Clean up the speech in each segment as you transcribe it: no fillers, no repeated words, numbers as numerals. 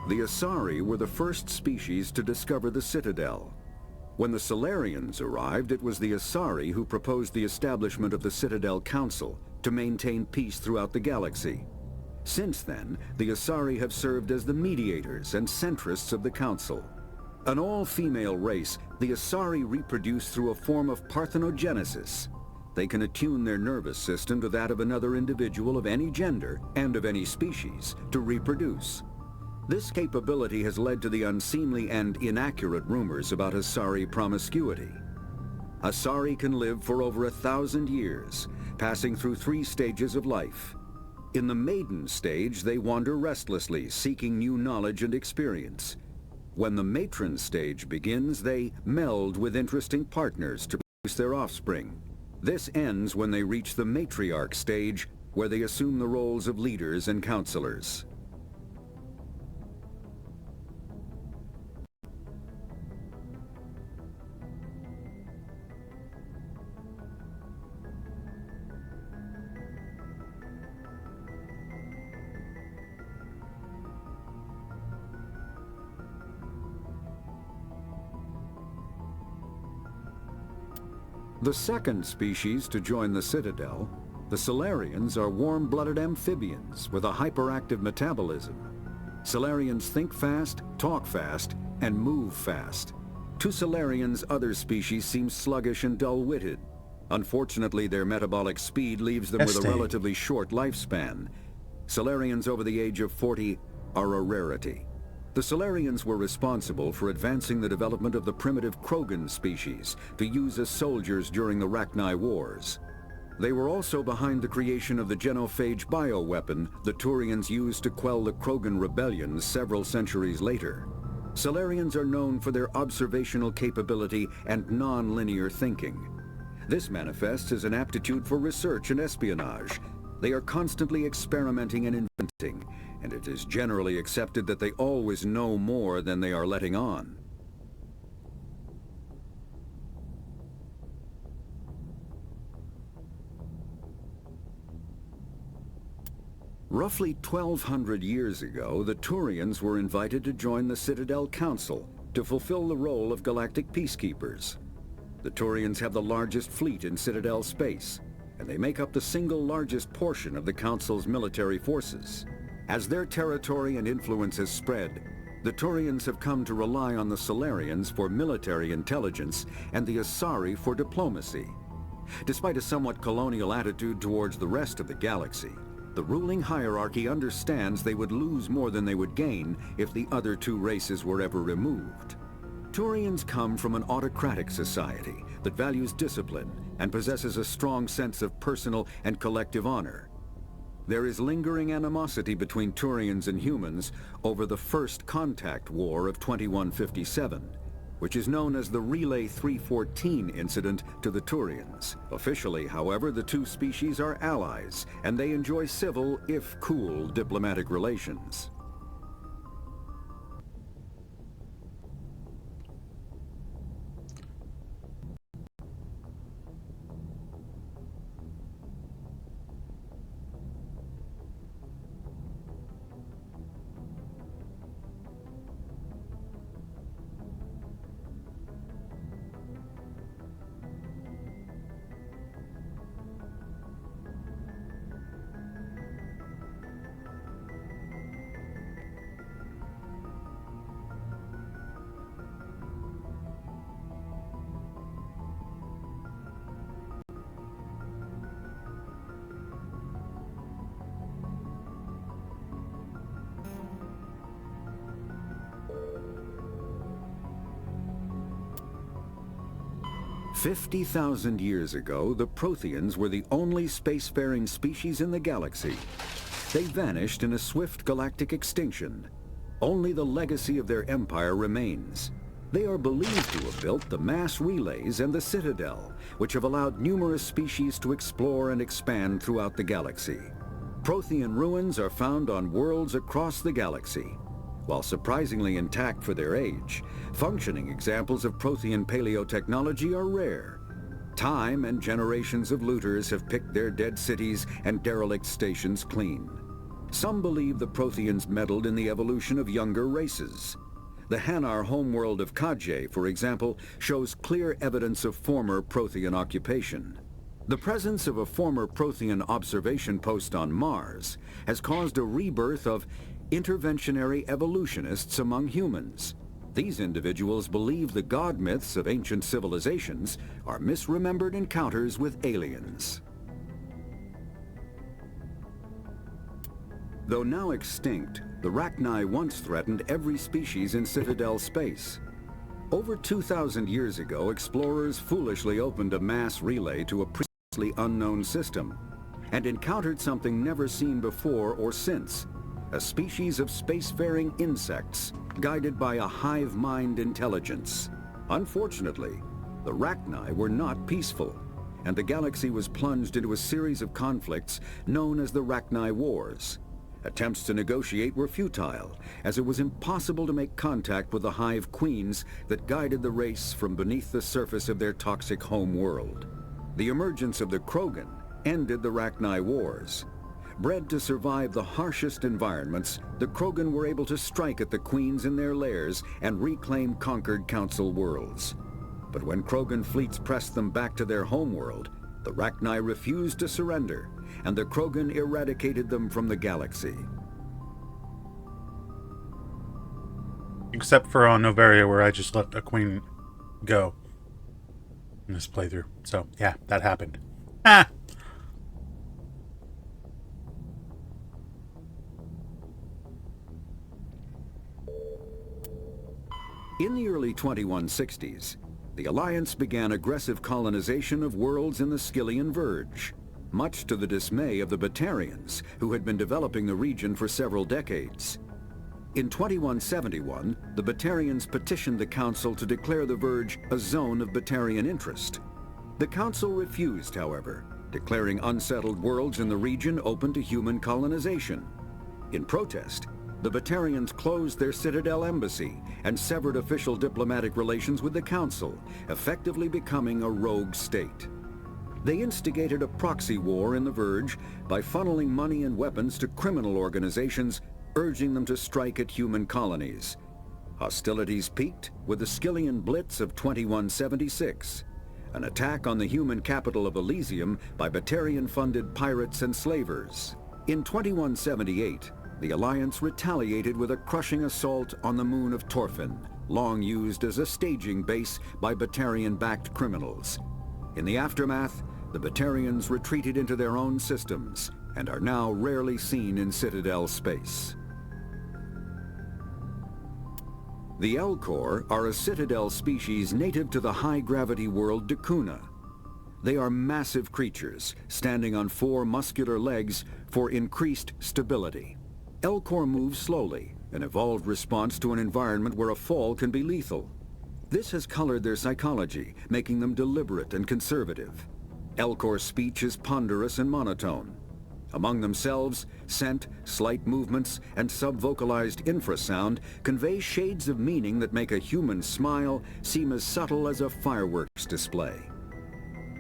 The Asari were the first species to discover the Citadel. When the Solarians arrived, it was the Asari who proposed the establishment of the Citadel Council to maintain peace throughout the galaxy. Since then, the Asari have served as the mediators and centrists of the Council. An all-female race, the Asari reproduce through a form of parthenogenesis. They can attune their nervous system to that of another individual of any gender and of any species to reproduce. This capability has led to the unseemly and inaccurate rumors about Asari promiscuity. Asari can live for over 1,000 years, passing through 3 stages of life. In the maiden stage, they wander restlessly, seeking new knowledge and experience. When the matron stage begins, they meld with interesting partners to produce their offspring. This ends when they reach the matriarch stage, where they assume the roles of leaders and counselors. The second species to join the Citadel, the Solarians, are warm-blooded amphibians with a hyperactive metabolism. Solarians think fast, talk fast, and move fast. To Solarians, other species seem sluggish and dull-witted. Unfortunately, their metabolic speed leaves them with a relatively short lifespan. Solarians over the age of 40 are a rarity. The Solarians were responsible for advancing the development of the primitive Krogan species to use as soldiers during the Rachni Wars. They were also behind the creation of the genophage bioweapon the Turians used to quell the Krogan rebellions several centuries later. Solarians are known for their observational capability and non-linear thinking. This manifests as an aptitude for research and espionage. They are constantly experimenting and inventing, and it is generally accepted that they always know more than they are letting on. Roughly 1,200 years ago, the Turians were invited to join the Citadel Council to fulfill the role of galactic peacekeepers. The Turians have the largest fleet in Citadel space, and they make up the single largest portion of the Council's military forces. As their territory and influence has spread, the Turians have come to rely on the Solarians for military intelligence and the Asari for diplomacy. Despite a somewhat colonial attitude towards the rest of the galaxy, the ruling hierarchy understands they would lose more than they would gain if the other 2 races were ever removed. Turians come from an autocratic society that values discipline and possesses a strong sense of personal and collective honor. There is lingering animosity between Turians and humans over the First Contact War of 2157, which is known as the Relay 314 incident to the Turians. Officially, however, the 2 species are allies, and they enjoy civil, if cool, diplomatic relations. "50,000 years ago, the Protheans were the only spacefaring species in the galaxy. They vanished in a swift galactic extinction. Only the legacy of their empire remains. They are believed to have built the mass relays and the Citadel, which have allowed numerous species to explore and expand throughout the galaxy. Prothean ruins are found on worlds across the galaxy. While surprisingly intact for their age, functioning examples of Prothean paleotechnology are rare. Time and generations of looters have picked their dead cities and derelict stations clean. Some believe the Protheans meddled in the evolution of younger races. The Hanar homeworld of Kajay, for example, shows clear evidence of former Prothean occupation. The presence of a former Prothean observation post on Mars has caused a rebirth of interventionary evolutionists among humans. These individuals believe the god myths of ancient civilizations are misremembered encounters with aliens. Though now extinct, the Rachni once threatened every species in Citadel space. Over 2,000 years ago, explorers foolishly opened a mass relay to a previously unknown system and encountered something never seen before or since, a species of spacefaring insects guided by a hive mind intelligence. Unfortunately, the Rachni were not peaceful, and the galaxy was plunged into a series of conflicts known as the Rachni Wars. Attempts to negotiate were futile, as it was impossible to make contact with the hive queens that guided the race from beneath the surface of their toxic home world. The emergence of the Krogan ended the Rachni Wars. Bred to survive the harshest environments, the Krogan were able to strike at the queens in their lairs and reclaim conquered Council worlds. But when Krogan fleets pressed them back to their homeworld, the Rachni refused to surrender, and the Krogan eradicated them from the galaxy. Except for on Novaria, where I just let a queen go in this playthrough. So, yeah, that happened. Ah! In the early 2160s, the Alliance began aggressive colonization of worlds in the Skyllian Verge, much to the dismay of the Batarians, who had been developing the region for several decades. In 2171, the Batarians petitioned the Council to declare the Verge a zone of Batarian interest. The Council refused, however, declaring unsettled worlds in the region open to human colonization. In protest, the Batarians closed their Citadel embassy and severed official diplomatic relations with the Council, effectively becoming a rogue state. They instigated a proxy war in the Verge by funneling money and weapons to criminal organizations, urging them to strike at human colonies. Hostilities peaked with the Skyllian Blitz of 2176, an attack on the human capital of Elysium by Batarian-funded pirates and slavers. In 2178, the Alliance retaliated with a crushing assault on the moon of Torfin, long used as a staging base by Batarian-backed criminals. In the aftermath, the Batarians retreated into their own systems and are now rarely seen in Citadel space. The Elcor are a Citadel species native to the high-gravity world Dakuna. They are massive creatures, standing on 4 muscular legs for increased stability. Elcor move slowly, an evolved response to an environment where a fall can be lethal. This has colored their psychology, making them deliberate and conservative. Elcor's speech is ponderous and monotone. Among themselves, scent, slight movements, and sub-vocalized infrasound convey shades of meaning that make a human smile seem as subtle as a fireworks display.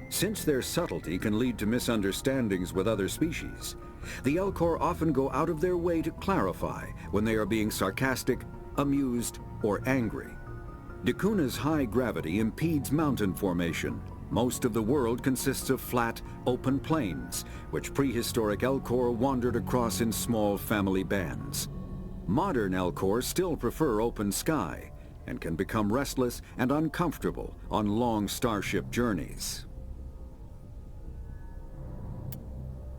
Since their subtlety can lead to misunderstandings with other species, the Elcor often go out of their way to clarify when they are being sarcastic, amused, or angry. Dakuna's high gravity impedes mountain formation. Most of the world consists of flat, open plains, which prehistoric Elcor wandered across in small family bands. Modern Elcor still prefer open sky, and can become restless and uncomfortable on long starship journeys.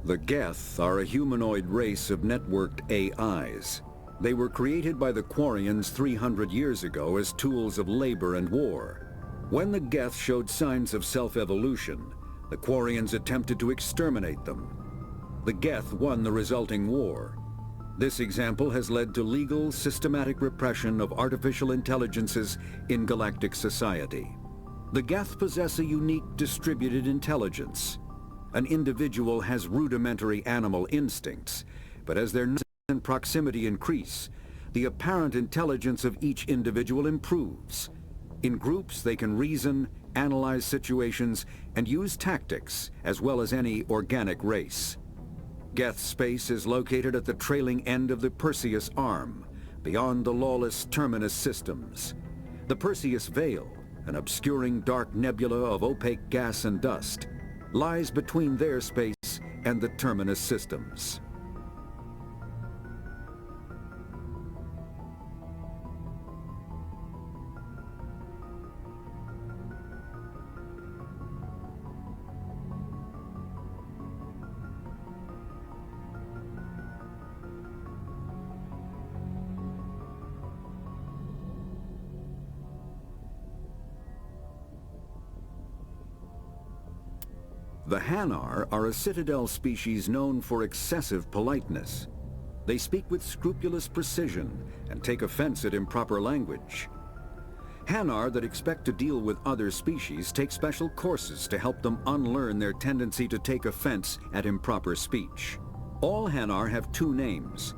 The Geth are a humanoid race of networked AIs. They were created by the Quarians 300 years ago as tools of labor and war. When the Geth showed signs of self-evolution, the Quarians attempted to exterminate them. The Geth won the resulting war. This example has led to legal, systematic repression of artificial intelligences in galactic society. The Geth possess a unique distributed intelligence. An individual has rudimentary animal instincts, but as their numbers and proximity increase, the apparent intelligence of each individual improves. In groups, they can reason, analyze situations, and use tactics as well as any organic race. Geth space is located at the trailing end of the Perseus Arm, beyond the lawless Terminus systems. The Perseus Veil, an obscuring dark nebula of opaque gas and dust, lies between their space and the Terminus systems. The Hanar are a citadel species known for excessive politeness. They speak with scrupulous precision and take offense at improper language. Hanar that expect to deal with other species take special courses to help them unlearn their tendency to take offense at improper speech. All Hanar have two names.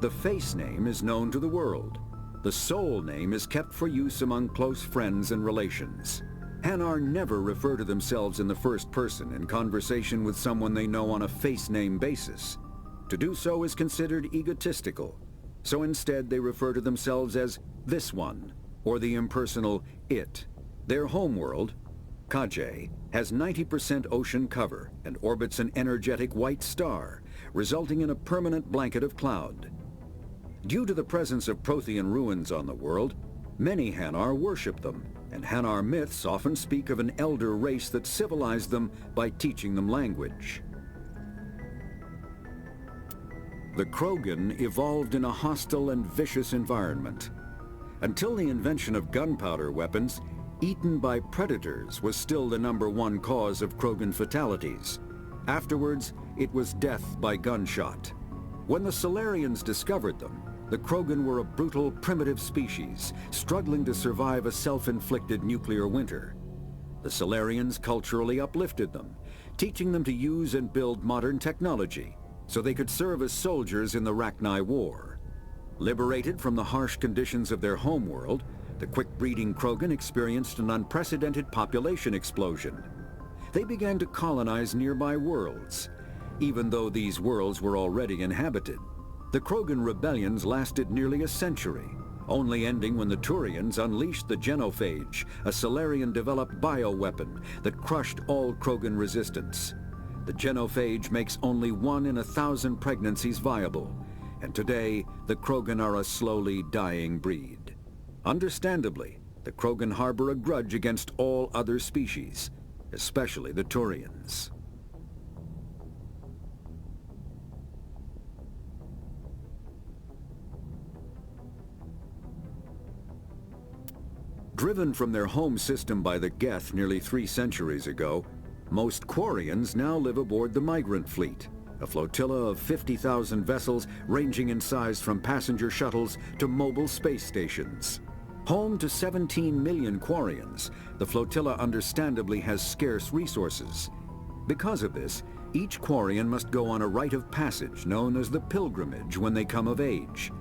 The face name is known to the world. The soul name is kept for use among close friends and relations. Hanar never refer to themselves in the first person in conversation with someone they know on a face name basis. To do so is considered egotistical, so instead they refer to themselves as this one, or the impersonal it. Their homeworld, Kaje, has 90% ocean cover and orbits an energetic white star, resulting in a permanent blanket of cloud. Due to the presence of Prothean ruins on the world, many Hanar worship them, and Hanar myths often speak of an elder race that civilized them by teaching them language. The Krogan evolved in a hostile and vicious environment. Until the invention of gunpowder weapons, eaten by predators was still the #1 cause of Krogan fatalities. Afterwards, it was death by gunshot. When the Solarians discovered them, the Krogan were a brutal, primitive species, struggling to survive a self-inflicted nuclear winter. The Solarians culturally uplifted them, teaching them to use and build modern technology, so they could serve as soldiers in the Rachni War. Liberated from the harsh conditions of their homeworld, the quick-breeding Krogan experienced an unprecedented population explosion. They began to colonize nearby worlds, even though these worlds were already inhabited. The Krogan rebellions lasted nearly a century, only ending when the Turians unleashed the Genophage, a Solarian-developed bioweapon that crushed all Krogan resistance. The Genophage makes only 1 in 1,000 pregnancies viable, and today the Krogan are a slowly dying breed. Understandably, the Krogan harbor a grudge against all other species, especially the Turians. Driven from their home system by the Geth nearly 3 centuries ago, most Quarians now live aboard the Migrant Fleet, a flotilla of 50,000 vessels ranging in size from passenger shuttles to mobile space stations. Home to 17 million Quarians, the flotilla understandably has scarce resources. Because of this, each Quarian must go on a rite of passage known as the pilgrimage when they come of age.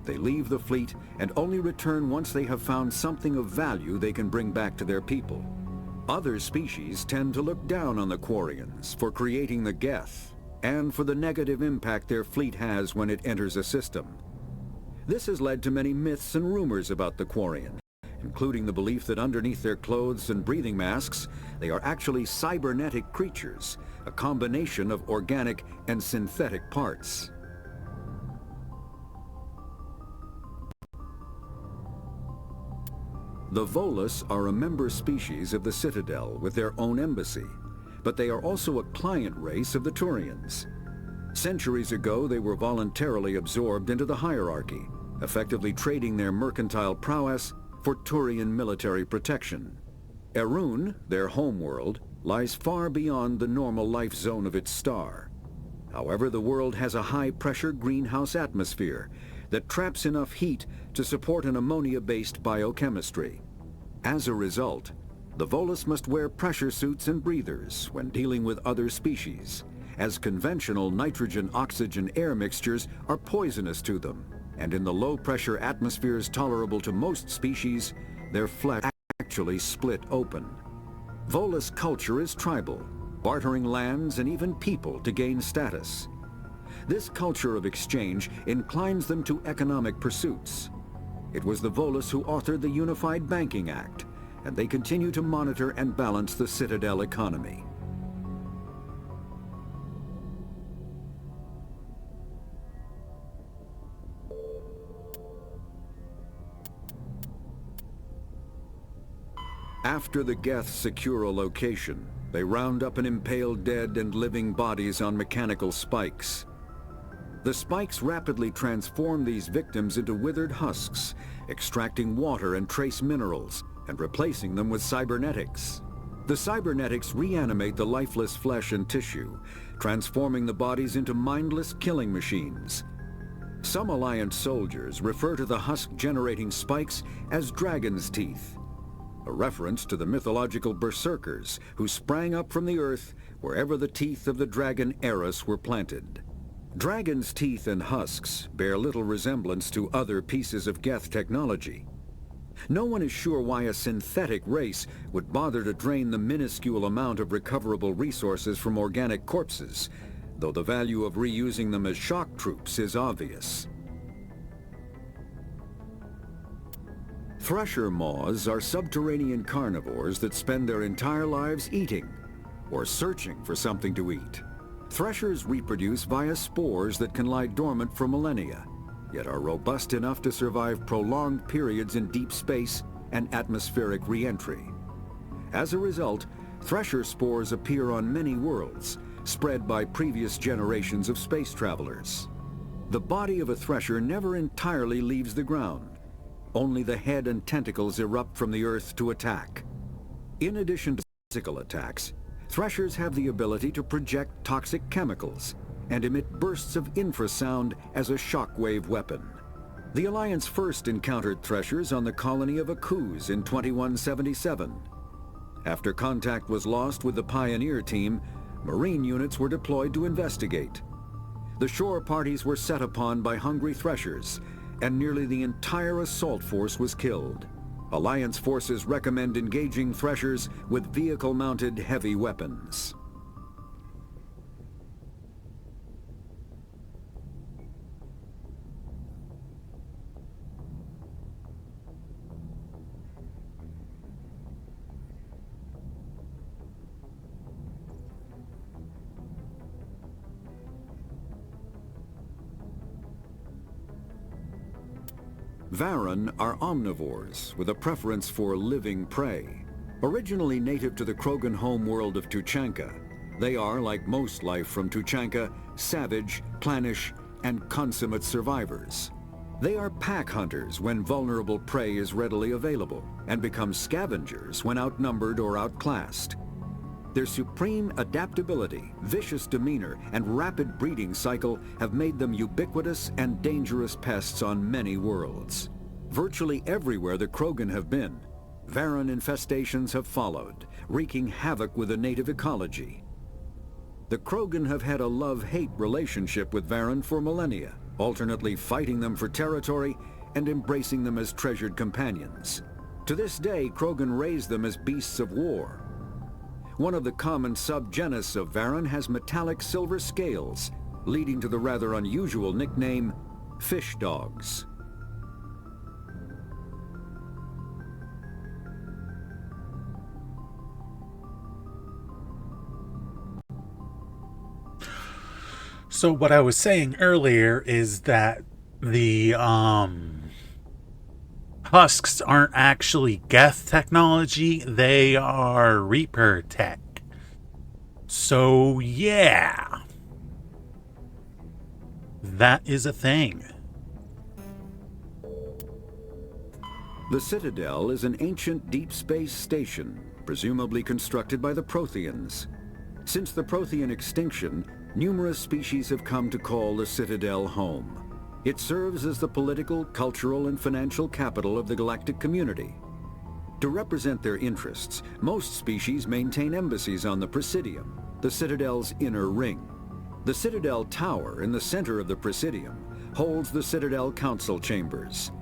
They leave the fleet and only return once they have found something of value they can bring back to their people. Other species tend to look down on the Quarians for creating the Geth and for the negative impact their fleet has when it enters a system. This has led to many myths and rumors about the Quarian, including the belief that underneath their clothes and breathing masks, they are actually cybernetic creatures, a combination of organic and synthetic parts. The Volus are a member species of the Citadel with their own embassy, but they are also a client race of the Turians. Centuries ago, they were voluntarily absorbed into the hierarchy, effectively trading their mercantile prowess for Turian military protection. Erun, their homeworld, lies far beyond the normal life zone of its star. However, the world has a high-pressure greenhouse atmosphere that traps enough heat to support an ammonia-based biochemistry. As a result, the Volus must wear pressure suits and breathers when dealing with other species, as conventional nitrogen-oxygen air mixtures are poisonous to them, and in the low-pressure atmospheres tolerable to most species, their flesh actually split open. Volus culture is tribal, bartering lands and even people to gain status. This culture of exchange inclines them to economic pursuits. It was the Volus who authored the Unified Banking Act, and they continue to monitor and balance the Citadel economy. After the Geth secure a location, they round up and impale dead and living bodies on mechanical spikes. The spikes rapidly transform these victims into withered husks, extracting water and trace minerals, and replacing them with cybernetics. The cybernetics reanimate the lifeless flesh and tissue, transforming the bodies into mindless killing machines. Some Alliance soldiers refer to the husk-generating spikes as dragon's teeth, a reference to the mythological berserkers who sprang up from the earth wherever the teeth of the dragon Eris were planted. Dragon's teeth and husks bear little resemblance to other pieces of Geth technology. No one is sure why a synthetic race would bother to drain the minuscule amount of recoverable resources from organic corpses, though the value of reusing them as shock troops is obvious. Thresher moths are subterranean carnivores that spend their entire lives eating or searching for something to eat. Threshers reproduce via spores that can lie dormant for millennia, yet are robust enough to survive prolonged periods in deep space and atmospheric re-entry. As a result, thresher spores appear on many worlds, spread by previous generations of space travelers. The body of a thresher never entirely leaves the ground. Only the head and tentacles erupt from the earth to attack. In addition to physical attacks, threshers have the ability to project toxic chemicals and emit bursts of infrasound as a shockwave weapon. The Alliance first encountered threshers on the colony of Akuz in 2177. After contact was lost with the Pioneer team, Marine units were deployed to investigate. The shore parties were set upon by hungry threshers, and nearly the entire assault force was killed. Alliance forces recommend engaging threshers with vehicle-mounted heavy weapons. Varan are omnivores with a preference for living prey. Originally native to the Krogan homeworld of Tuchanka, they are, like most life from Tuchanka, savage, clannish, and consummate survivors. They are pack hunters when vulnerable prey is readily available, and become scavengers when outnumbered or outclassed. Their supreme adaptability, vicious demeanor, and rapid breeding cycle have made them ubiquitous and dangerous pests on many worlds. Virtually everywhere the Krogan have been, Varan infestations have followed, wreaking havoc with the native ecology. The Krogan have had a love-hate relationship with Varan for millennia, alternately fighting them for territory and embracing them as treasured companions. To this day, Krogan raise them as beasts of war. One of the common subgenus of Varan has metallic silver scales, leading to the rather unusual nickname, fish dogs. So what I was saying earlier is that the husks aren't actually Geth technology, they are Reaper tech. So yeah, that is a thing. The Citadel is an ancient deep space station, presumably constructed by the Protheans. Since the Prothean extinction, numerous species have come to call the Citadel home. It serves as the political, cultural, and financial capital of the galactic community. To represent their interests, most species maintain embassies on the Presidium, the Citadel's inner ring. The Citadel Tower in the center of the Presidium holds the Citadel Council Chambers.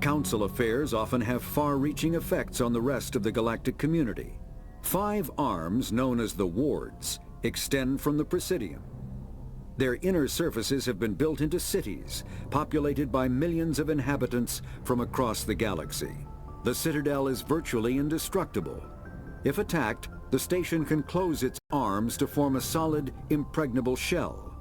Council affairs often have far-reaching effects on the rest of the galactic community. 5 arms, known as the Wards, extend from the Presidium. Their inner surfaces have been built into cities, populated by millions of inhabitants from across the galaxy. The Citadel is virtually indestructible. If attacked, the station can close its arms to form a solid, impregnable shell.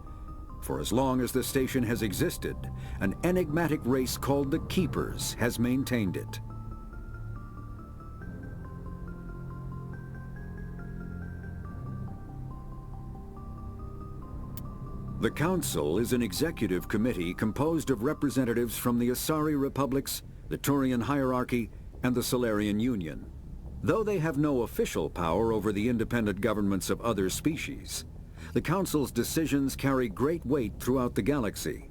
For as long as the station has existed, an enigmatic race called the Keepers has maintained it. The Council is an executive committee composed of representatives from the Asari Republics, the Turian hierarchy, and the Solarian Union. Though they have no official power over the independent governments of other species, the Council's decisions carry great weight throughout the galaxy.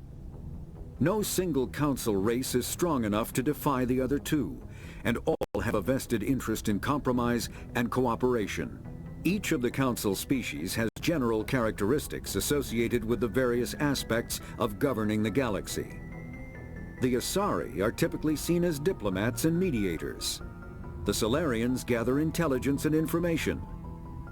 No single Council race is strong enough to defy the other two, and all have a vested interest in compromise and cooperation. Each of the Council species has general characteristics associated with the various aspects of governing the galaxy. The Asari are typically seen as diplomats and mediators. The Solarians gather intelligence and information.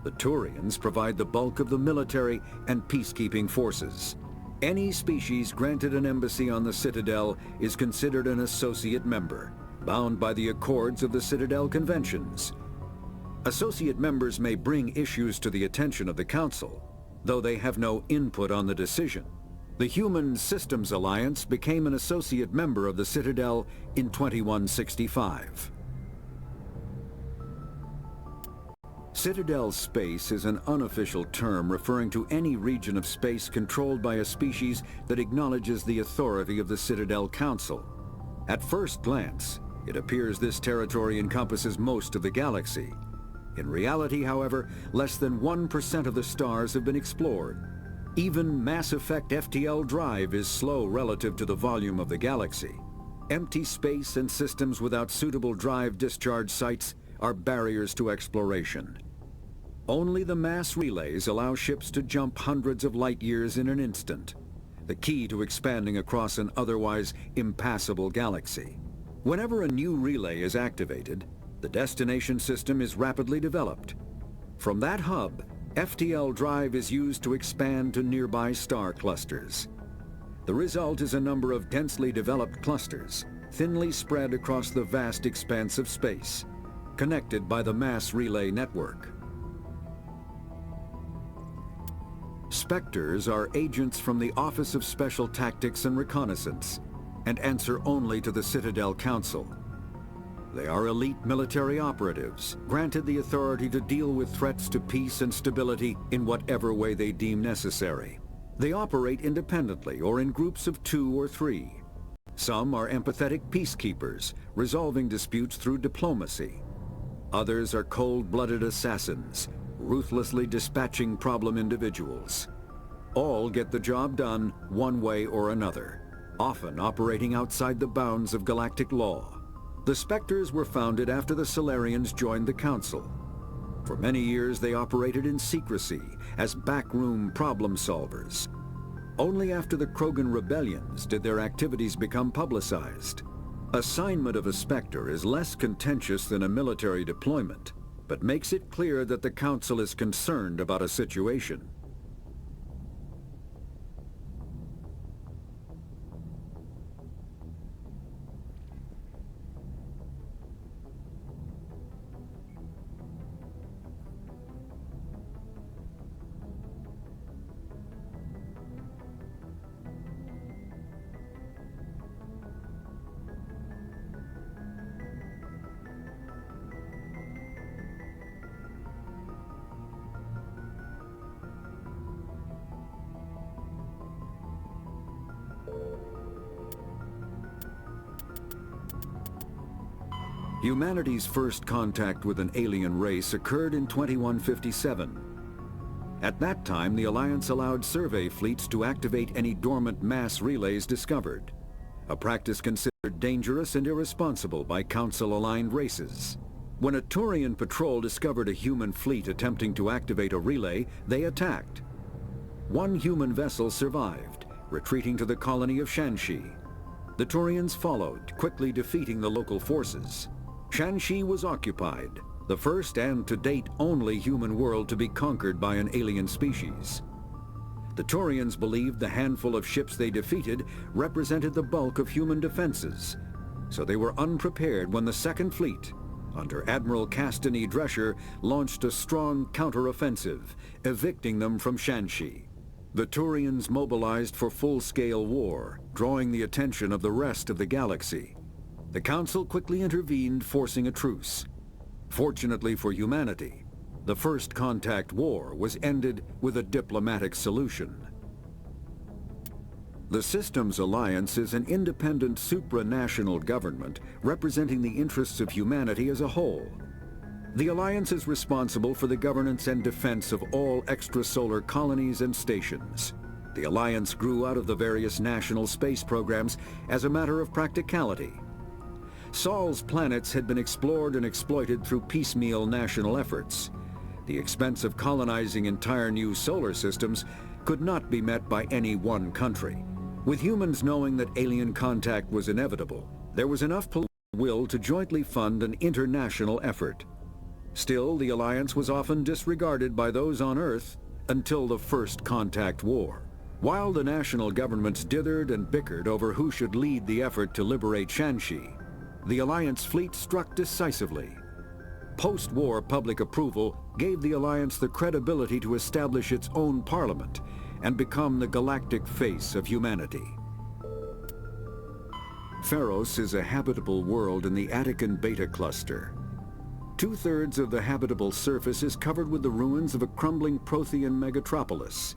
The Turians provide the bulk of the military and peacekeeping forces. Any species granted an embassy on the Citadel is considered an associate member, bound by the accords of the Citadel Conventions. Associate members may bring issues to the attention of the Council, though they have no input on the decision. The Human Systems Alliance became an associate member of the Citadel in 2165. Citadel space is an unofficial term referring to any region of space controlled by a species that acknowledges the authority of the Citadel Council. At first glance, it appears this territory encompasses most of the galaxy. In reality, however, less than 1% of the stars have been explored. Even Mass Effect FTL drive is slow relative to the volume of the galaxy. Empty space and systems without suitable drive discharge sites are barriers to exploration. Only the mass relays allow ships to jump hundreds of light years in an instant, the key to expanding across an otherwise impassable galaxy. Whenever a new relay is activated, the destination system is rapidly developed. From that hub, FTL drive is used to expand to nearby star clusters. The result is a number of densely developed clusters, thinly spread across the vast expanse of space, connected by the mass relay network. Spectres are agents from the Office of Special Tactics and Reconnaissance, and answer only to the Citadel Council. They are elite military operatives, granted the authority to deal with threats to peace and stability in whatever way they deem necessary. They operate independently or in groups of 2 or 3. Some are empathetic peacekeepers, resolving disputes through diplomacy. Others are cold-blooded assassins, ruthlessly dispatching problem individuals. All get the job done one way or another, often operating outside the bounds of galactic law. The Spectres were founded after the Solarians joined the Council. For many years they operated in secrecy as backroom problem solvers. Only after the Krogan rebellions did their activities become publicized. Assignment of a Spectre is less contentious than a military deployment, but makes it clear that the Council is concerned about a situation. Humanity's first contact with an alien race occurred in 2157. At that time, the Alliance allowed survey fleets to activate any dormant mass relays discovered, a practice considered dangerous and irresponsible by Council-aligned races. When a Turian patrol discovered a human fleet attempting to activate a relay, they attacked. One human vessel survived, retreating to the colony of Shanxi. The Turians followed, quickly defeating the local forces. Shanxi was occupied, the first and to date only human world to be conquered by an alien species. The Turians believed the handful of ships they defeated represented the bulk of human defenses, so they were unprepared when the Second Fleet, under Admiral Castany Drescher, launched a strong counteroffensive, evicting them from Shanxi. The Turians mobilized for full-scale war, drawing the attention of the rest of the galaxy. The Council quickly intervened, forcing a truce. Fortunately for humanity, the First Contact War was ended with a diplomatic solution. The Systems Alliance is an independent supranational government representing the interests of humanity as a whole. The Alliance is responsible for the governance and defense of all extrasolar colonies and stations. The Alliance grew out of the various national space programs as a matter of practicality. Sol's planets had been explored and exploited through piecemeal national efforts. The expense of colonizing entire new solar systems could not be met by any one country. With humans knowing that alien contact was inevitable, there was enough political will to jointly fund an international effort. Still, the Alliance was often disregarded by those on Earth until the First Contact War. While the national governments dithered and bickered over who should lead the effort to liberate Shanxi, the Alliance fleet struck decisively. Post-war public approval gave the Alliance the credibility to establish its own parliament and become the galactic face of humanity. Pharos is a habitable world in the Attican Beta Cluster. Two-thirds of the habitable surface is covered with the ruins of a crumbling Prothean megatropolis.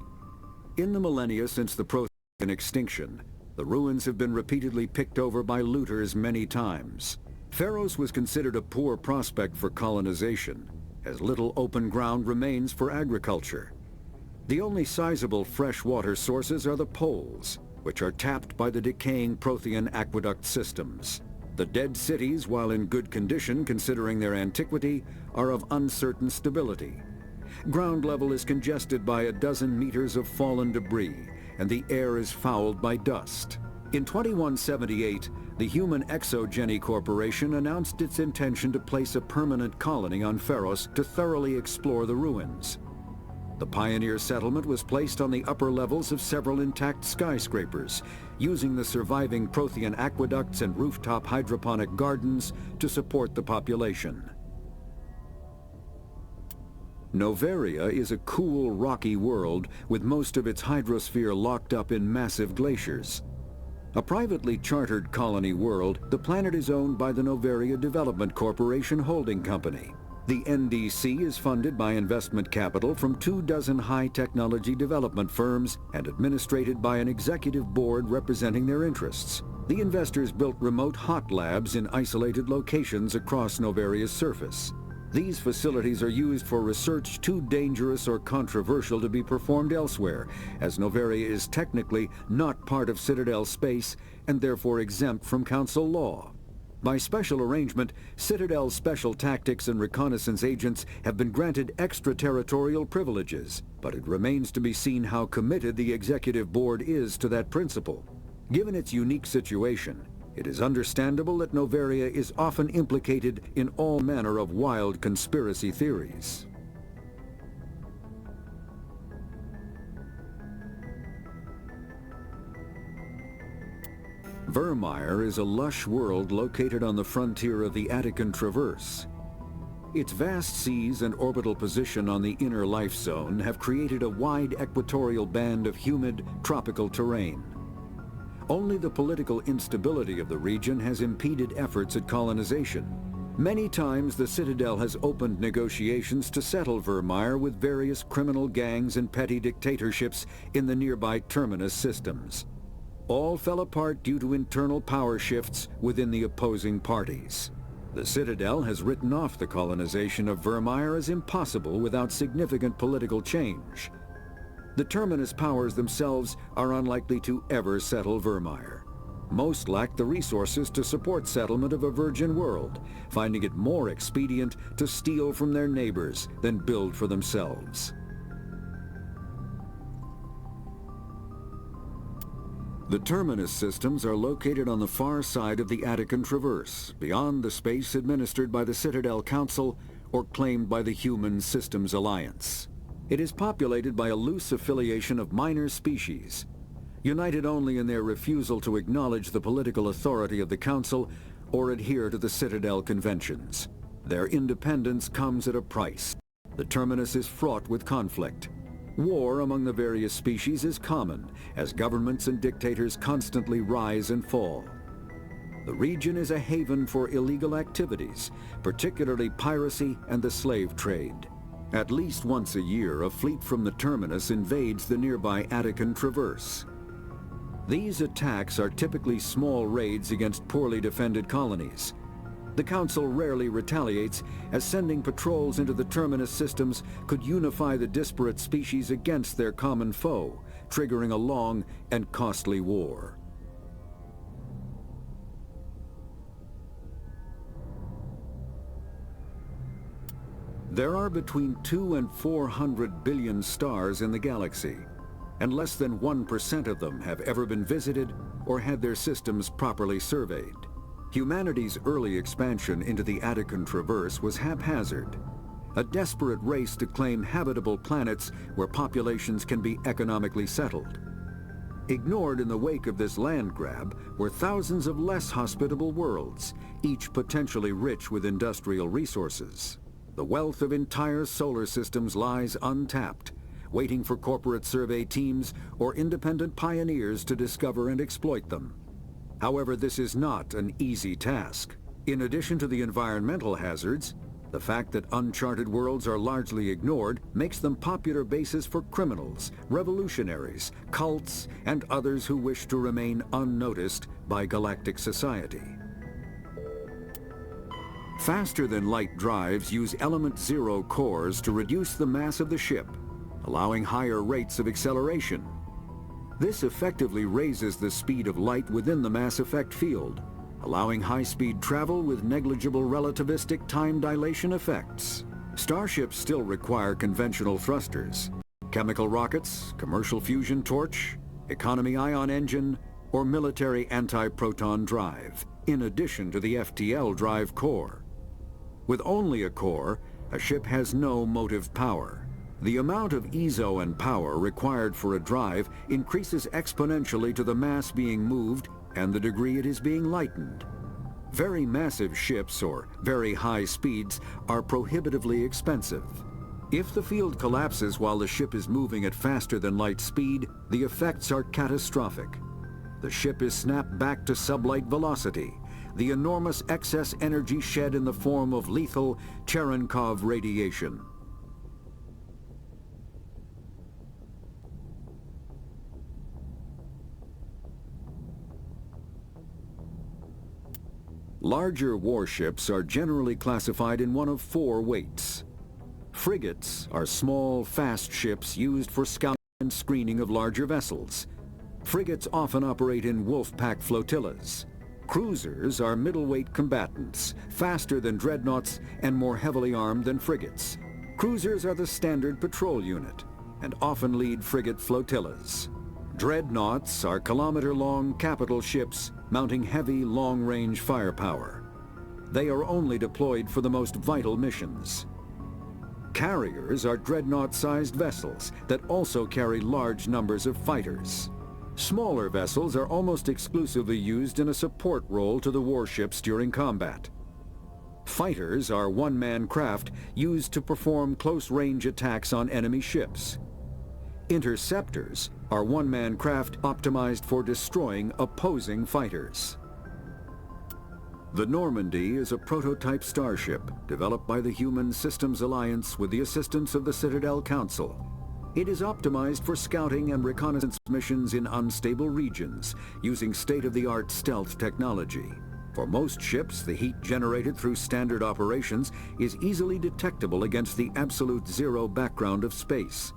In the millennia since the Prothean extinction, the ruins have been repeatedly picked over by looters many times. Pharos was considered a poor prospect for colonization, as little open ground remains for agriculture. The only sizable freshwater sources are the poles, which are tapped by the decaying Prothean aqueduct systems. The dead cities, while in good condition considering their antiquity, are of uncertain stability. Ground level is congested by a dozen meters of fallen debris, and the air is fouled by dust. In 2178, the Human Exogeny Corporation announced its intention to place a permanent colony on Pharos to thoroughly explore the ruins. The pioneer settlement was placed on the upper levels of several intact skyscrapers, using the surviving Prothean aqueducts and rooftop hydroponic gardens to support the population. Noveria is a cool, rocky world with most of its hydrosphere locked up in massive glaciers. A privately chartered colony world, the planet is owned by the Noveria Development Corporation Holding Company. The NDC is funded by investment capital from 24 high-technology development firms and administrated by an executive board representing their interests. The investors built remote hot labs in isolated locations across Noveria's surface. These facilities are used for research too dangerous or controversial to be performed elsewhere, as Noveria is technically not part of Citadel space and therefore exempt from Council law. By special arrangement, Citadel's special tactics and reconnaissance agents have been granted extraterritorial privileges, but it remains to be seen how committed the executive board is to that principle. Given its unique situation, it is understandable that Noveria is often implicated in all manner of wild conspiracy theories. Vermeer is a lush world located on the frontier of the Attican Traverse. Its vast seas and orbital position on the inner life zone have created a wide equatorial band of humid, tropical terrain. Only the political instability of the region has impeded efforts at colonization. Many times the Citadel has opened negotiations to settle Vermeer with various criminal gangs and petty dictatorships in the nearby Terminus systems. All fell apart due to internal power shifts within the opposing parties. The Citadel has written off the colonization of Vermeer as impossible without significant political change. The Terminus powers themselves are unlikely to ever settle Vermeer. Most lack the resources to support settlement of a virgin world, finding it more expedient to steal from their neighbors than build for themselves. The Terminus systems are located on the far side of the Attican Traverse, beyond the space administered by the Citadel Council or claimed by the Human Systems Alliance. It is populated by a loose affiliation of minor species, united only in their refusal to acknowledge the political authority of the Council or adhere to the Citadel conventions. Their independence comes at a price. The terminus is fraught with conflict. War among the various species is common, as governments and dictators constantly rise and fall. The region is a haven for illegal activities, particularly piracy and the slave trade. At least once a year, a fleet from the terminus invades the nearby Attican Traverse. These attacks are typically small raids against poorly defended colonies. The Council rarely retaliates, as sending patrols into the terminus systems could unify the disparate species against their common foe, triggering a long and costly war. There are between 200 and 400 billion stars in the galaxy, and less than 1% of them have ever been visited or had their systems properly surveyed. Humanity's early expansion into the Attican Traverse was haphazard, a desperate race to claim habitable planets where populations can be economically settled. Ignored in the wake of this land grab were thousands of less hospitable worlds, each potentially rich with industrial resources. The wealth of entire solar systems lies untapped, waiting for corporate survey teams or independent pioneers to discover and exploit them. However, this is not an easy task. In addition to the environmental hazards, the fact that uncharted worlds are largely ignored makes them popular bases for criminals, revolutionaries, cults, and others who wish to remain unnoticed by galactic society. Faster-than-light drives use element zero cores to reduce the mass of the ship, allowing higher rates of acceleration. This effectively raises the speed of light within the mass effect field, allowing high-speed travel with negligible relativistic time dilation effects. Starships still require conventional thrusters, chemical rockets, commercial fusion torch, economy ion engine, or military anti-proton drive, in addition to the FTL drive core. With only a core, a ship has no motive power. The amount of ESO and power required for a drive increases exponentially to the mass being moved and the degree it is being lightened. Very massive ships or very high speeds are prohibitively expensive. If the field collapses while the ship is moving at faster than light speed, the effects are catastrophic. The ship is snapped back to sublight velocity, the enormous excess energy shed in the form of lethal Cherenkov radiation. Larger warships are generally classified in one of four weights. Frigates are small, fast ships used for scouting and screening of larger vessels. Frigates often operate in wolf pack flotillas. Cruisers are middleweight combatants, faster than dreadnoughts and more heavily armed than frigates. Cruisers are the standard patrol unit and often lead frigate flotillas. Dreadnoughts are kilometer-long capital ships mounting heavy, long-range firepower. They are only deployed for the most vital missions. Carriers are dreadnought-sized vessels that also carry large numbers of fighters. Smaller vessels are almost exclusively used in a support role to the warships during combat. Fighters are one-man craft used to perform close-range attacks on enemy ships. Interceptors are one-man craft optimized for destroying opposing fighters. The Normandy is a prototype starship developed by the Human Systems Alliance with the assistance of the Citadel Council. It is optimized for scouting and reconnaissance missions in unstable regions using state-of-the-art stealth technology. For most ships, the heat generated through standard operations is easily detectable against the absolute zero background of space.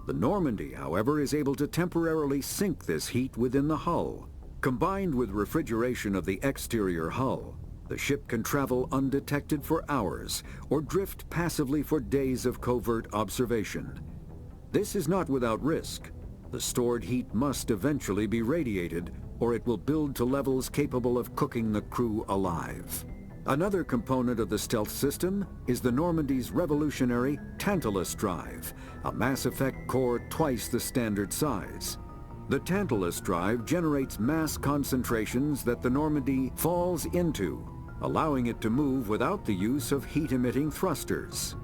The Normandy, however, is able to temporarily sink this heat within the hull. Combined with refrigeration of the exterior hull, the ship can travel undetected for hours or drift passively for days of covert observation. This is not without risk. The stored heat must eventually be radiated, or it will build to levels capable of cooking the crew alive. Another component of the stealth system is the Normandy's revolutionary Tantalus drive, a Mass Effect core twice the standard size. The Tantalus drive generates mass concentrations that the Normandy falls into, allowing it to move without the use of heat-emitting thrusters.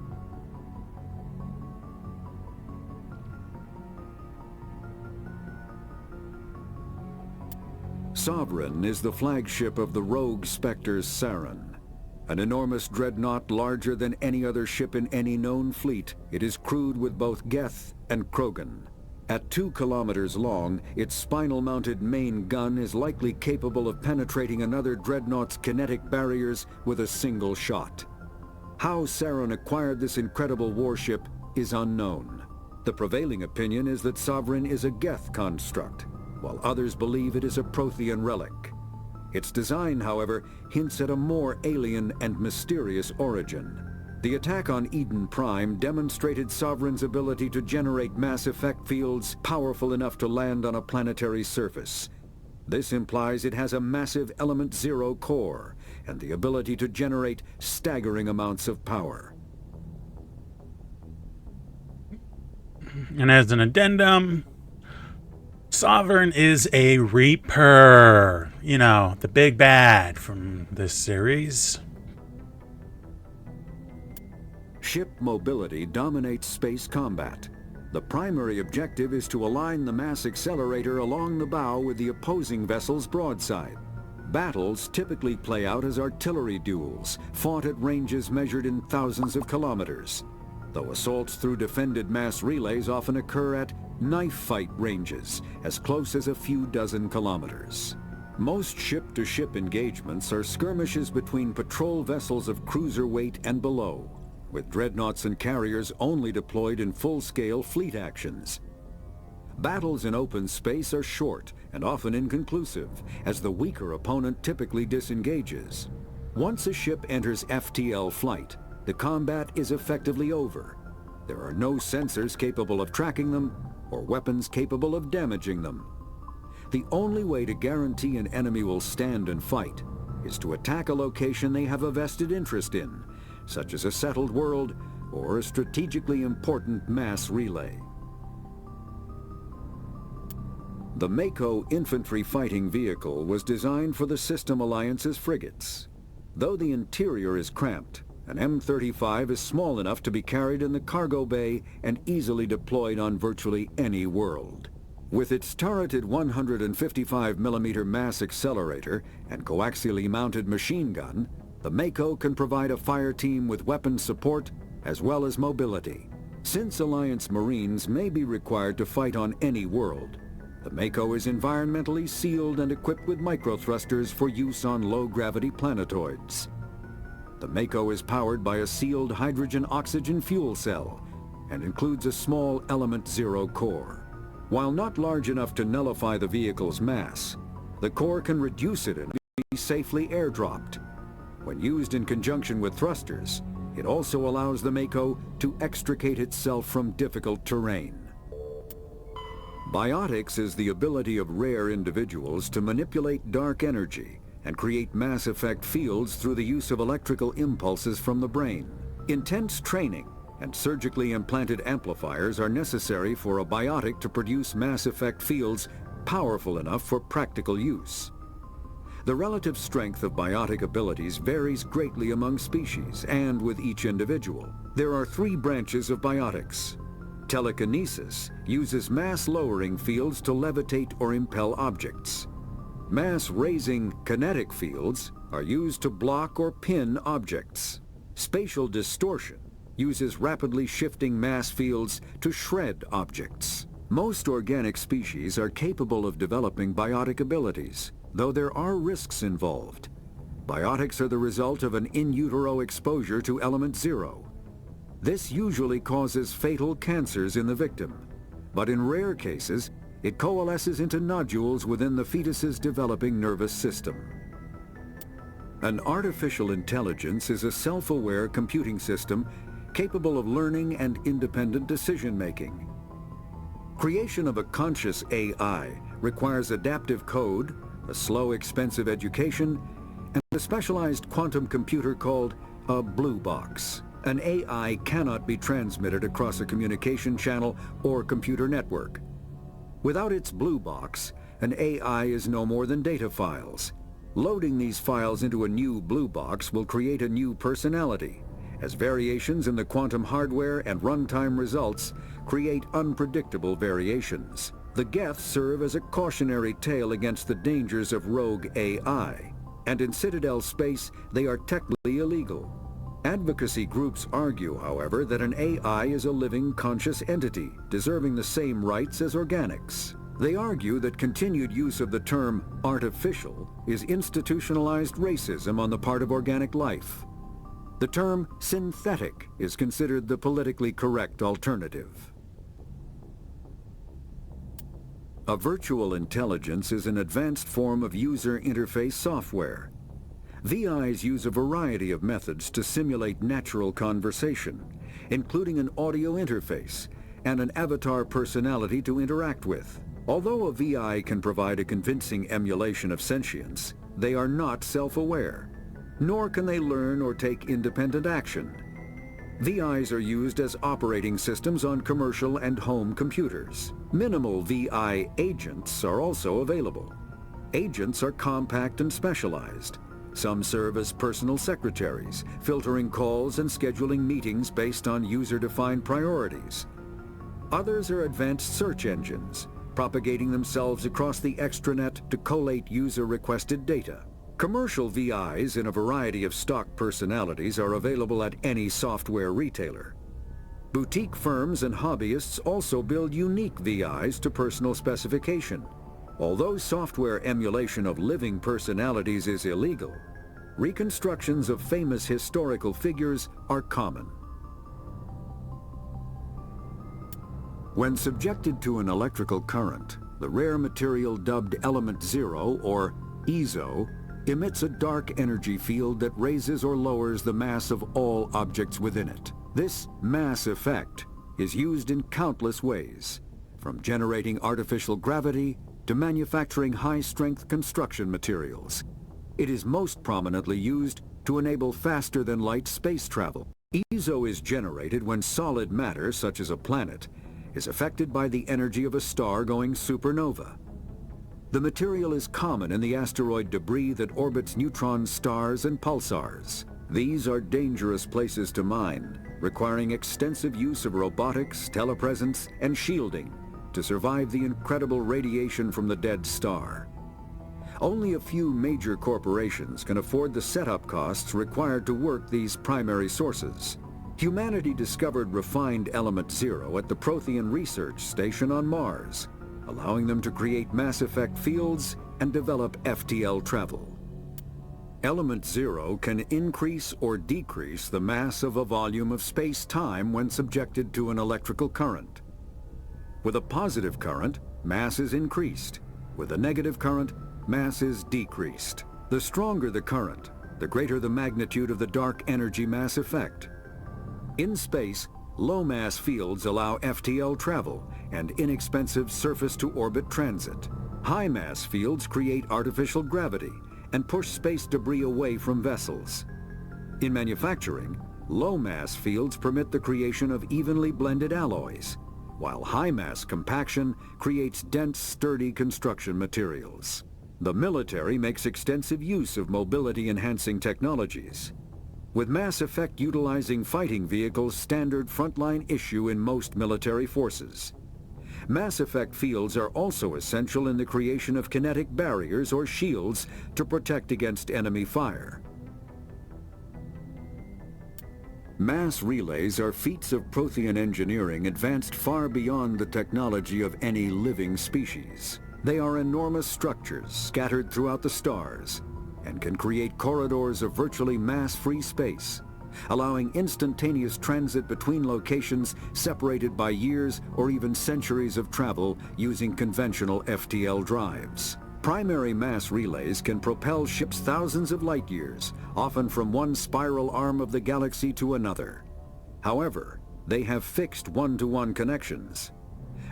Sovereign is the flagship of the rogue Spectre's Saren. An enormous dreadnought larger than any other ship in any known fleet, it is crewed with both Geth and Krogan. At 2 kilometers long, its spinal-mounted main gun is likely capable of penetrating another dreadnought's kinetic barriers with a single shot. How Saren acquired this incredible warship is unknown. The prevailing opinion is that Sovereign is a Geth construct, while others believe it is a Prothean relic. Its design, however, hints at a more alien and mysterious origin. The attack on Eden Prime demonstrated Sovereign's ability to generate mass effect fields powerful enough to land on a planetary surface. This implies it has a massive Element Zero core and the ability to generate staggering amounts of power. And as an addendum, Sovereign is a Reaper. You know, the big bad from this series. Ship mobility dominates space combat. The primary objective is to align the mass accelerator along the bow with the opposing vessel's broadside. Battles typically play out as artillery duels, fought at ranges measured in thousands of kilometers, though assaults through defended mass relays often occur at knife fight ranges, as close as a few dozen kilometers. Most ship-to-ship engagements are skirmishes between patrol vessels of cruiser weight and below, with dreadnoughts and carriers only deployed in full-scale fleet actions. Battles in open space are short and often inconclusive, as the weaker opponent typically disengages. Once a ship enters FTL flight, the combat is effectively over. There are no sensors capable of tracking them, or weapons capable of damaging them. The only way to guarantee an enemy will stand and fight is to attack a location they have a vested interest in, such as a settled world or a strategically important mass relay. The Mako infantry fighting vehicle was designed for the System Alliance's frigates. Though the interior is cramped, an M35 is small enough to be carried in the cargo bay and easily deployed on virtually any world. With its turreted 155mm mass accelerator and coaxially mounted machine gun, the Mako can provide a fire team with weapon support as well as mobility. Since Alliance Marines may be required to fight on any world, the Mako is environmentally sealed and equipped with microthrusters for use on low-gravity planetoids. The Mako is powered by a sealed hydrogen-oxygen fuel cell and includes a small Element Zero core. While not large enough to nullify the vehicle's mass, the core can reduce it and be safely airdropped. When used in conjunction with thrusters, it also allows the Mako to extricate itself from difficult terrain. Biotics is the ability of rare individuals to manipulate dark energy and create mass effect fields through the use of electrical impulses from the brain. Intense training and surgically implanted amplifiers are necessary for a biotic to produce mass effect fields powerful enough for practical use. The relative strength of biotic abilities varies greatly among species and with each individual. There are 3 branches of biotics. Telekinesis uses mass-lowering fields to levitate or impel objects. Mass-raising kinetic fields are used to block or pin objects. Spatial distortion uses rapidly shifting mass fields to shred objects. Most organic species are capable of developing biotic abilities, though there are risks involved. Biotics are the result of an in utero exposure to Element Zero. This usually causes fatal cancers in the victim, but in rare cases, it coalesces into nodules within the fetus's developing nervous system. An artificial intelligence is a self-aware computing system capable of learning and independent decision-making. Creation of a conscious AI requires adaptive code, a slow, expensive education, and a specialized quantum computer called a blue box. An AI cannot be transmitted across a communication channel or computer network. Without its blue box, an AI is no more than data files. Loading these files into a new blue box will create a new personality, as variations in the quantum hardware and runtime results create unpredictable variations. The geths serve as a cautionary tale against the dangers of rogue AI, and in Citadel space they are technically illegal. Advocacy groups argue, however, that an AI is a living, conscious entity, deserving the same rights as organics. They argue that continued use of the term artificial is institutionalized racism on the part of organic life. The term synthetic is considered the politically correct alternative. A virtual intelligence is an advanced form of user interface software. VIs use a variety of methods to simulate natural conversation, including an audio interface and an avatar personality to interact with. Although a VI can provide a convincing emulation of sentience, they are not self-aware, nor can they learn or take independent action. VIs are used as operating systems on commercial and home computers. Minimal VI agents are also available. Agents are compact and specialized. Some serve as personal secretaries, filtering calls and scheduling meetings based on user-defined priorities. Others are advanced search engines, propagating themselves across the extranet to collate user-requested data. Commercial VIs in a variety of stock personalities are available at any software retailer. Boutique firms and hobbyists also build unique VIs to personal specification. Although software emulation of living personalities is illegal, reconstructions of famous historical figures are common. When subjected to an electrical current, the rare material dubbed Element Zero, or EZO, emits a dark energy field that raises or lowers the mass of all objects within it. This mass effect is used in countless ways, from generating artificial gravity to manufacturing high-strength construction materials. It is most prominently used to enable faster-than-light space travel. EZO is generated when solid matter, such as a planet, is affected by the energy of a star going supernova. The material is common in the asteroid debris that orbits neutron stars and pulsars. These are dangerous places to mine, requiring extensive use of robotics, telepresence, and shielding to survive the incredible radiation from the dead star. Only a few major corporations can afford the setup costs required to work these primary sources. Humanity discovered refined Element Zero at the Prothean Research Station on Mars, allowing them to create mass effect fields and develop FTL travel. Element Zero can increase or decrease the mass of a volume of space-time when subjected to an electrical current. With a positive current, mass is increased. With a negative current, mass is decreased. The stronger the current, the greater the magnitude of the dark energy mass effect. In space, low-mass fields allow FTL travel and inexpensive surface-to-orbit transit. High-mass fields create artificial gravity and push space debris away from vessels. In manufacturing, low-mass fields permit the creation of evenly blended alloys, while high-mass compaction creates dense, sturdy construction materials. The military makes extensive use of mobility-enhancing technologies, with mass effect utilizing fighting vehicles standard frontline issue in most military forces. Mass effect fields are also essential in the creation of kinetic barriers or shields to protect against enemy fire. Mass relays are feats of Prothean engineering advanced far beyond the technology of any living species. They are enormous structures scattered throughout the stars and can create corridors of virtually mass-free space, allowing instantaneous transit between locations separated by years or even centuries of travel using conventional FTL drives. Primary mass relays can propel ships thousands of light years, often from one spiral arm of the galaxy to another. However, they have fixed one-to-one connections.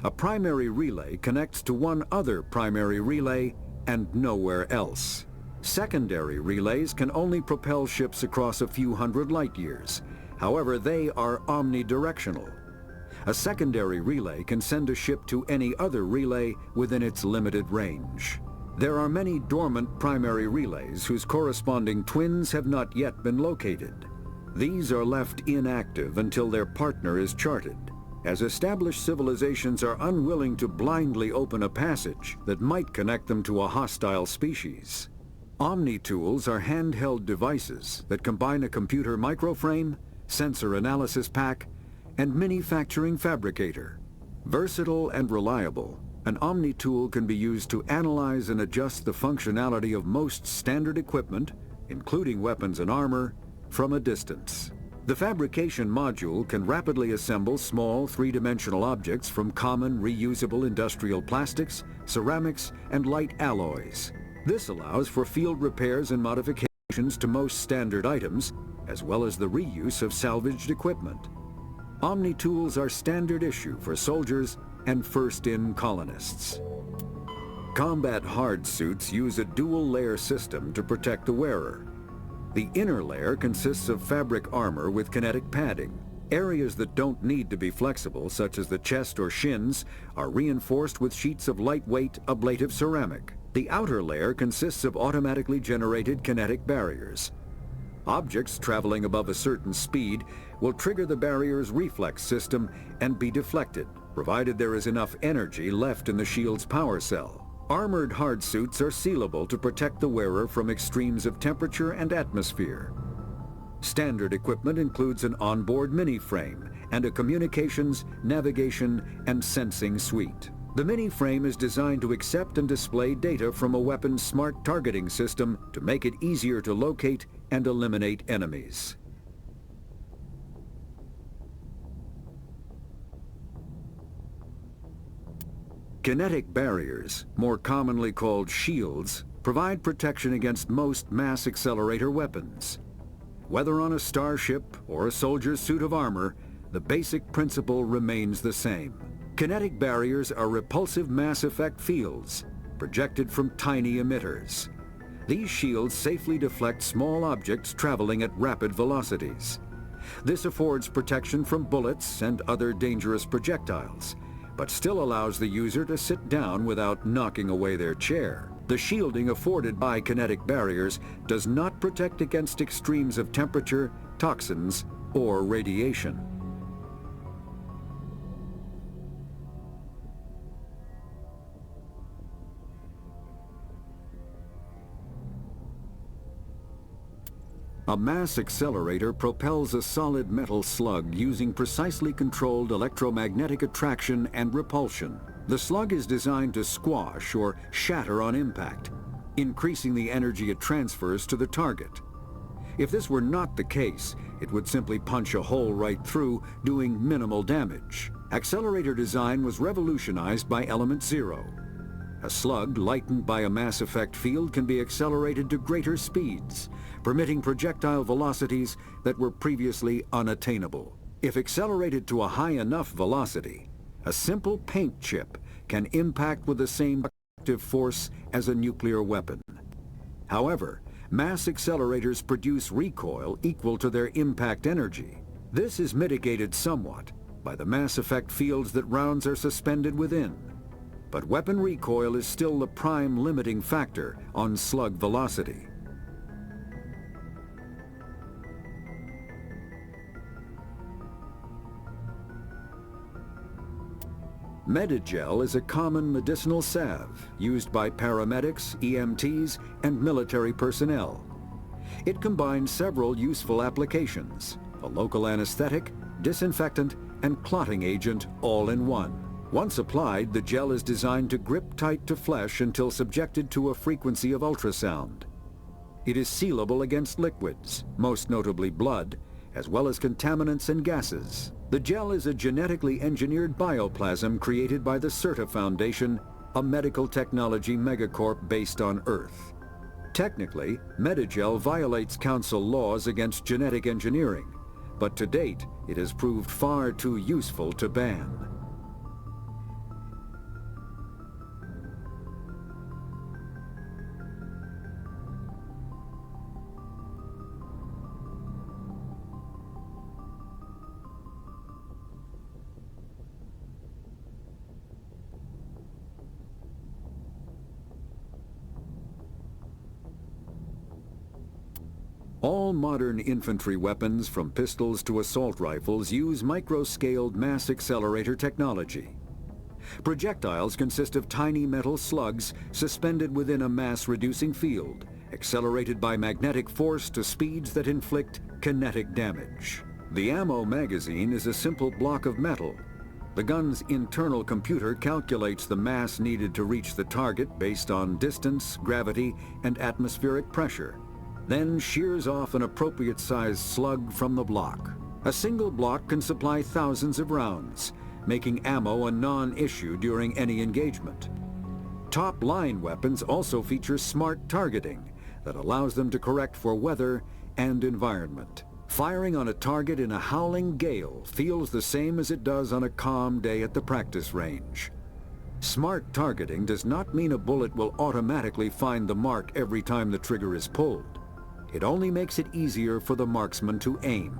A primary relay connects to one other primary relay and nowhere else. Secondary relays can only propel ships across a few hundred light years. However, they are omnidirectional. A secondary relay can send a ship to any other relay within its limited range. There are many dormant primary relays whose corresponding twins have not yet been located. These are left inactive until their partner is charted, as established civilizations are unwilling to blindly open a passage that might connect them to a hostile species. Omni-tools are handheld devices that combine a computer microframe, sensor analysis pack, and manufacturing fabricator. Versatile and reliable, an Omni-tool can be used to analyze and adjust the functionality of most standard equipment, including weapons and armor, from a distance. The fabrication module can rapidly assemble small three-dimensional objects from common reusable industrial plastics, ceramics, and light alloys. This allows for field repairs and modifications to most standard items, as well as the reuse of salvaged equipment. Omni-tools are standard issue for soldiers and first-in colonists. Combat hard suits use a dual-layer system to protect the wearer. The inner layer consists of fabric armor with kinetic padding. Areas that don't need to be flexible, such as the chest or shins, are reinforced with sheets of lightweight, ablative ceramic. The outer layer consists of automatically generated kinetic barriers. Objects traveling above a certain speed will trigger the barrier's reflex system and be deflected, provided there is enough energy left in the shield's power cell. Armored hard suits are sealable to protect the wearer from extremes of temperature and atmosphere. Standard equipment includes an onboard mini-frame and a communications, navigation, and sensing suite. The mini-frame is designed to accept and display data from a weapon's smart targeting system to make it easier to locate and eliminate enemies. Kinetic barriers, more commonly called shields, provide protection against most mass accelerator weapons. Whether on a starship or a soldier's suit of armor, the basic principle remains the same. Kinetic barriers are repulsive mass effect fields, projected from tiny emitters. These shields safely deflect small objects traveling at rapid velocities. This affords protection from bullets and other dangerous projectiles, but still allows the user to sit down without knocking away their chair. The shielding afforded by kinetic barriers does not protect against extremes of temperature, toxins, or radiation. A mass accelerator propels a solid metal slug using precisely controlled electromagnetic attraction and repulsion. The slug is designed to squash or shatter on impact, increasing the energy it transfers to the target. If this were not the case, it would simply punch a hole right through, doing minimal damage. Accelerator design was revolutionized by Element Zero. A slug lightened by a mass effect field can be accelerated to greater speeds, permitting projectile velocities that were previously unattainable. If accelerated to a high enough velocity, a simple paint chip can impact with the same active force as a nuclear weapon. However, mass accelerators produce recoil equal to their impact energy. This is mitigated somewhat by the mass effect fields that rounds are suspended within. But weapon recoil is still the prime limiting factor on slug velocity. Medigel is a common medicinal salve used by paramedics, EMTs, and military personnel. It combines several useful applications: a local anesthetic, disinfectant, and clotting agent all in one. Once applied, the gel is designed to grip tight to flesh until subjected to a frequency of ultrasound. It is sealable against liquids, most notably blood, as well as contaminants and gases. The gel is a genetically engineered bioplasm created by the CERTA Foundation, a medical technology megacorp based on Earth. Technically, Medigel violates Council laws against genetic engineering, but to date, it has proved far too useful to ban. All modern infantry weapons, from pistols to assault rifles, use micro-scaled mass accelerator technology. Projectiles consist of tiny metal slugs suspended within a mass-reducing field, accelerated by magnetic force to speeds that inflict kinetic damage. The ammo magazine is a simple block of metal. The gun's internal computer calculates the mass needed to reach the target based on distance, gravity, and atmospheric pressure, then shears off an appropriate-sized slug from the block. A single block can supply thousands of rounds, making ammo a non-issue during any engagement. Top-line weapons also feature smart targeting that allows them to correct for weather and environment. Firing on a target in a howling gale feels the same as it does on a calm day at the practice range. Smart targeting does not mean a bullet will automatically find the mark every time the trigger is pulled. It only makes it easier for the marksman to aim.